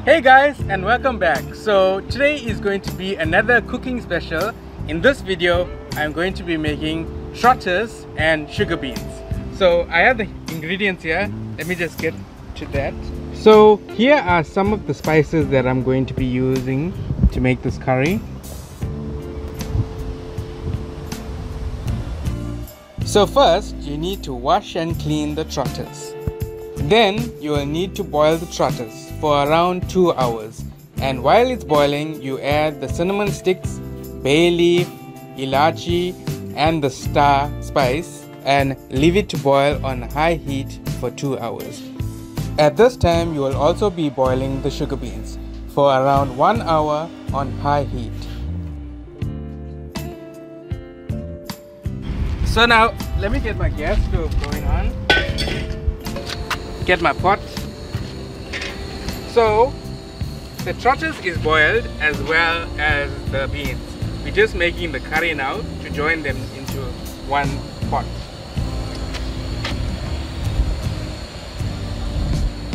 Hey guys, and welcome back. So today is going to be another cooking special. In this video I'm going to be making trotters and sugar beans. So I have the ingredients here. Let me just get to that. So here are some of the spices that I'm going to be using to make this curry. So first you need to wash and clean the trotters. Then you will need to boil the trotters for around 2 hours, and while it's boiling you add the cinnamon sticks, bay leaf, ilachi and the star spice and leave it to boil on high heat for 2 hours. At this time you will also be boiling the sugar beans for around 1 hour on high heat. So now let me get my gas stove going on, get my pot. So the trotters is boiled as well as the beans. We're just making the curry now to join them into one pot.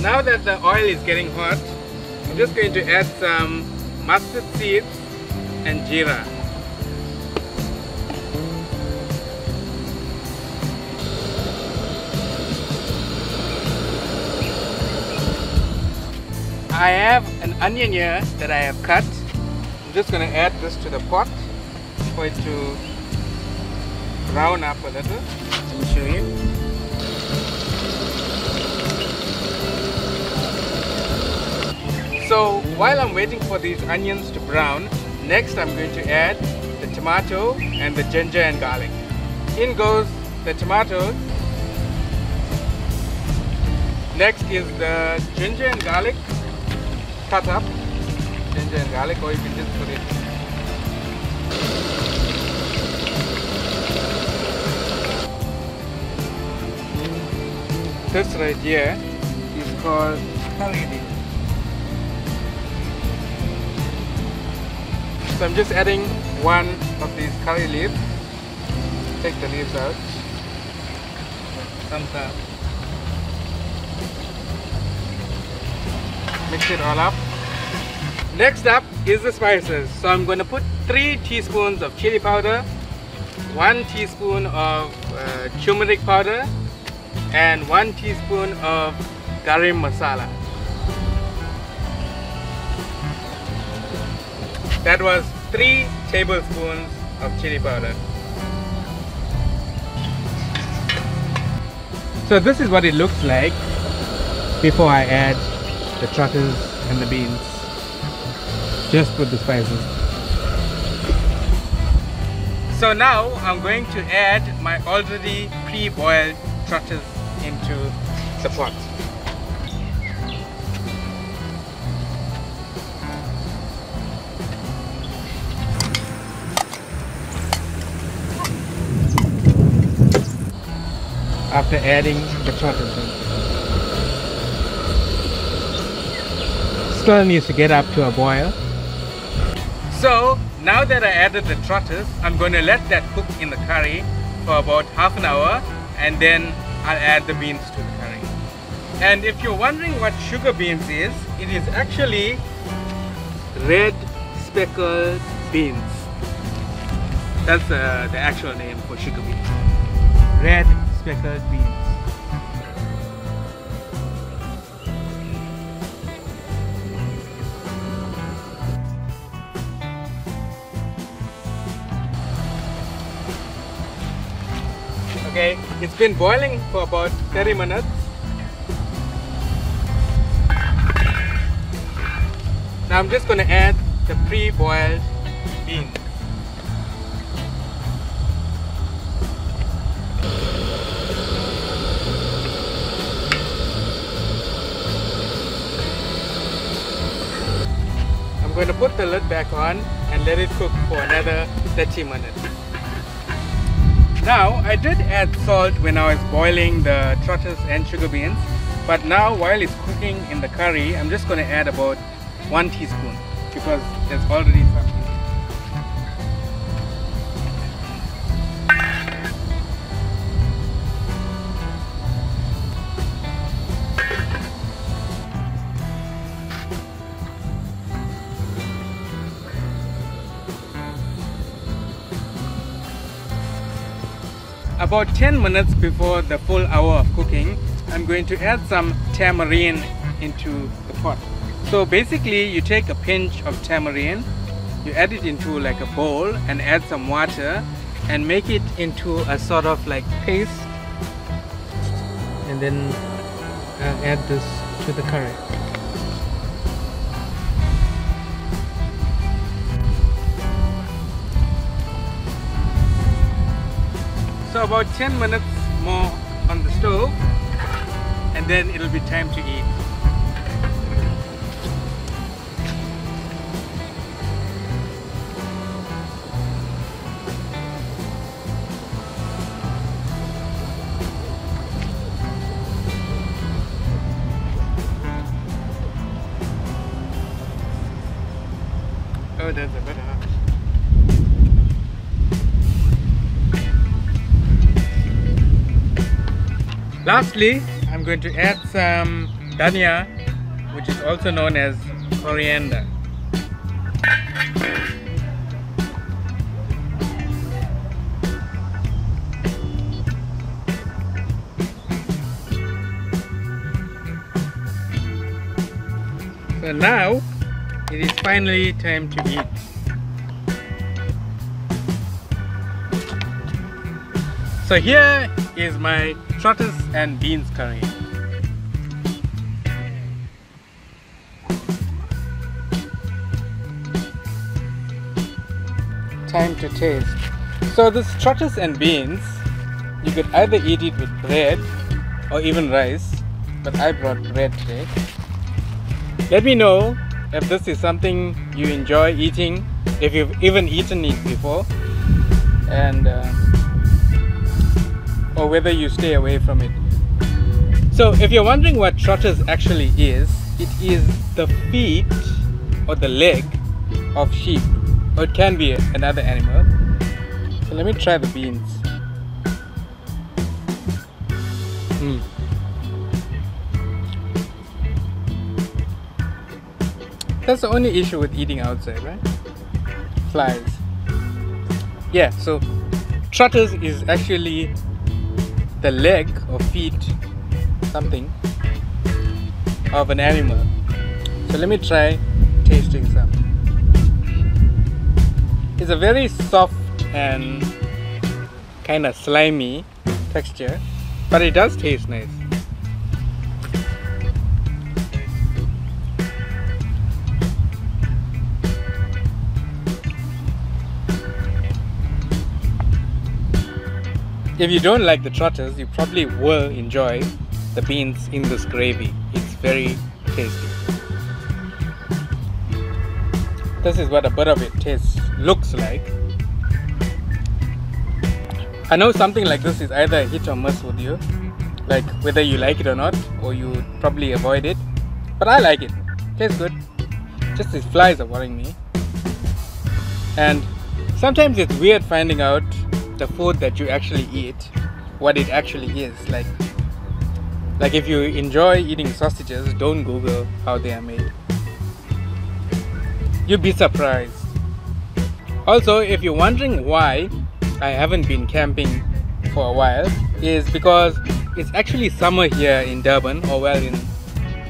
Now that the oil is getting hot, I'm just going to add some mustard seeds and jeera. I have an onion here that I have cut. I'm just going to add this to the pot for it to brown up a little. Let me show you. So while I'm waiting for these onions to brown, next I'm going to add the tomato and the ginger and garlic. In goes the tomatoes. Next is the ginger and garlic. Cut up ginger and garlic, or you can just put it. This right here is called curry leaf. So I'm just adding one of these curry leaves. Take the leaves out. Sometimes mix it all up. Next up is the spices. So I'm going to put 3 teaspoons of chili powder, 1 teaspoon of turmeric powder and 1 teaspoon of garam masala. That was 3 tablespoons of chili powder. So this is what it looks like before I add the trotters and the beans. Just with the spices. So now I'm going to add my already pre-boiled trotters into the pot. After adding the trotters in. Still needs to get up to a boil. So now that I added the trotters, I'm going to let that cook in the curry for about half an hour, and then I'll add the beans to the curry. And if you're wondering what sugar beans is, it is actually red speckled beans. That's the actual name for sugar beans. Red speckled beans. Okay, it's been boiling for about 30 minutes. Now I'm just going to add the pre-boiled beans. I'm going to put the lid back on and let it cook for another 30 minutes. Now I did add salt when I was boiling the trotters and sugar beans, but now while it's cooking in the curry, I'm just going to add about 1 teaspoon because there's already something. about 10 minutes before the full hour of cooking, I'm going to add some tamarind into the pot. So basically you take a pinch of tamarind, you add it into like a bowl and add some water and make it into a sort of like paste, and then add this to the curry. So about 10 minutes more on the stove, and then it'll be time to eat. Oh, that's a bit hot. Lastly, I'm going to add some dhania, which is also known as coriander. So now it is finally time to eat. So here is my Trotters and Beans curry. Time to taste. So this Trotters and Beans, you could either eat it with bread or even rice, but I brought bread today. Let me know if this is something you enjoy eating, if you've even eaten it before, and or whether you stay away from it. So if you're wondering what trotters actually is, it is the feet or the leg of sheep, or it can be another animal. So let me try the beans. That's the only issue with eating outside, right? Flies. Yeah, so trotters is actually the leg or feet, something, of an animal. So let me try tasting some. It's a very soft and kind of slimy texture, but it does taste nice. If you don't like the trotters, you probably will enjoy the beans in this gravy. It's very tasty. This is what a bit of it looks like. I know something like this is either a hit or miss with you, like whether you like it or not, or you probably avoid it. But I like it. Tastes good. Just these flies are worrying me. And sometimes it's weird finding out the food that you actually eat, what it actually is. Like if you enjoy eating sausages, don't Google how they are made. You'd be surprised. Also, if you're wondering why I haven't been camping for a while, is because it's actually summer here in Durban, or well, in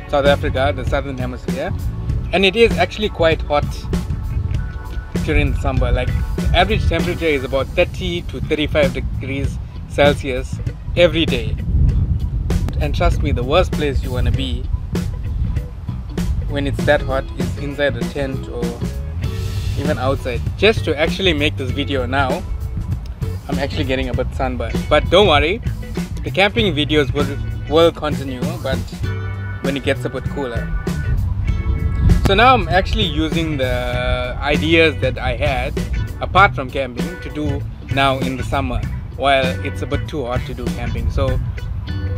South Africa, the southern hemisphere, and it is actually quite hot during the summer. Like the average temperature is about 30 to 35 degrees Celsius every day. And trust me, the worst place you want to be when it's that hot is inside a tent or even outside. Just to actually make this video now, I'm actually getting a bit sunburned. But don't worry, the camping videos will continue, but when it gets a bit cooler. So now I'm actually using the ideas that I had apart from camping to do now in the summer, while it's a bit too hot to do camping. So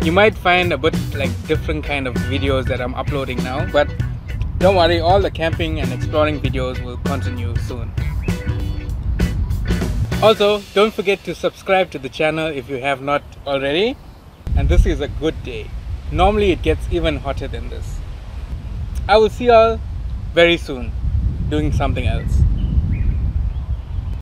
you might find a bit like different kind of videos that I'm uploading now, but don't worry, all the camping and exploring videos will continue soon. Also, don't forget to subscribe to the channel if you have not already. And this is a good day. Normally it gets even hotter than this. I will see you all very soon doing something else.